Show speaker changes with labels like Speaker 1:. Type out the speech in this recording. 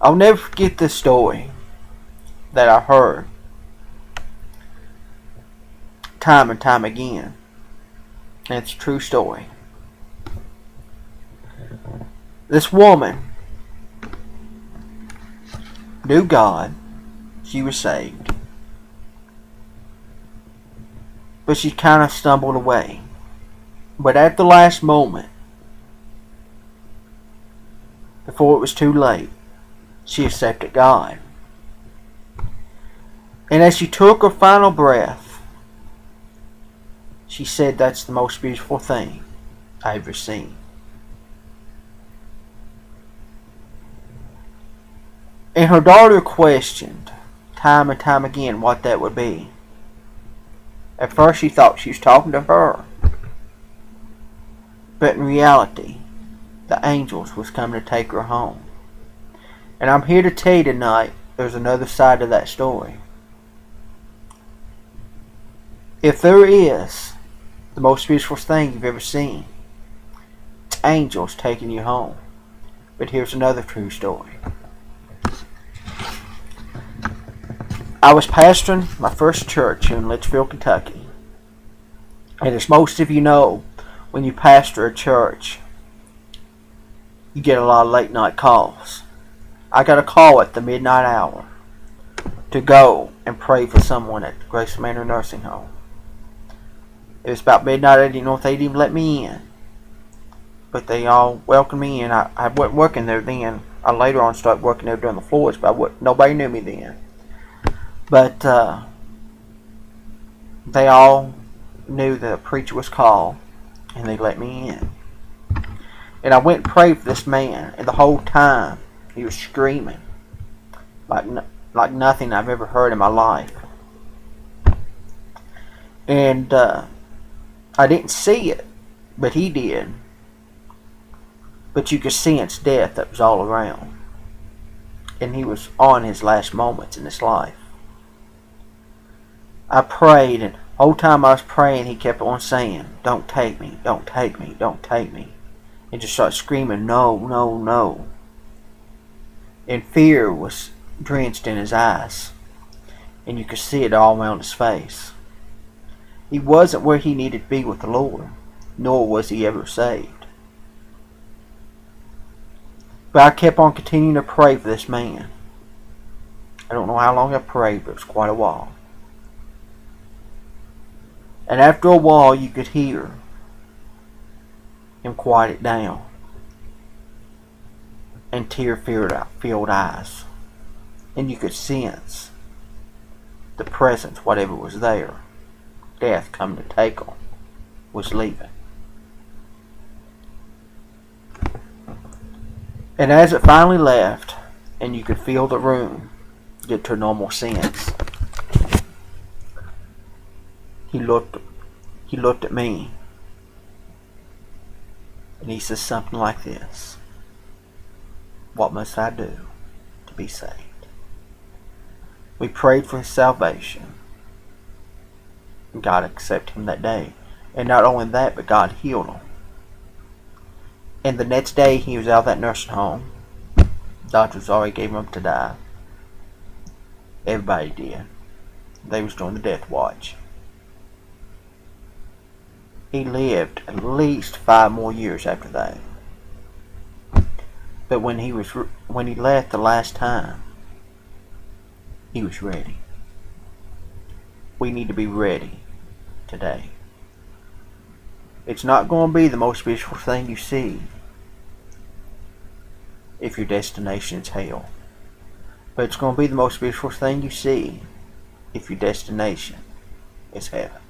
Speaker 1: I'll never forget this story that I heard time and time again. And it's a true story. This woman knew God. She was saved. But she kind of stumbled away. But at the last moment, before it was too late, she accepted God. And as she took her final breath, she said, "That's the most beautiful thing I've ever seen." And her daughter questioned time and time again what that would be. At first she thought she was talking to her. But in reality, the angels was coming to take her home. And I'm here to tell you tonight, there's another side to that story. If there is the most beautiful thing you've ever seen, it's angels taking you home. But here's another true story. I was pastoring my first church here in Litchfield, Kentucky. And as most of you know, when you pastor a church, you get a lot of late night calls. I got a call at the midnight hour to go and pray for someone at Grace Manor Nursing Home. It was about midnight. I didn't know if they'd even let me in. But they all welcomed me in. I wasn't working there then. I later on started working there doing the floors, but nobody knew me then. But they all knew that a preacher was called, and they let me in. And I went and prayed for this man, and the whole time he was screaming like nothing I've ever heard in my life. And I didn't see it, but he did. But you could sense death that was all around. And he was on his last moments in his life. I prayed, and the whole time I was praying, he kept on saying, "Don't take me, don't take me, don't take me." And just started screaming, "No, no, no." And fear was drenched in his eyes. And you could see it all around his face. He wasn't where he needed to be with the Lord, nor was he ever saved. But I kept on continuing to pray for this man. I don't know how long I prayed, but it was quite a while. And after a while, you could hear him quiet it down. And tear-filled eyes. And you could sense the presence, whatever was there, death coming to take him, was leaving. And as it finally left, and you could feel the room get to normal sense, he looked at me, and he says something like this: "What must I do to be saved?" We prayed for his salvation, and God accepted him that day. And not only that, but God healed him. And the next day he was out of that nursing home. Doctors already gave him up to die. Everybody did. They was doing the death watch. He lived at least 5 more years after that. But when he left the last time, he was ready. We need to be ready today. It's not going to be the most beautiful thing you see if your destination is hell. But it's going to be the most beautiful thing you see if your destination is heaven.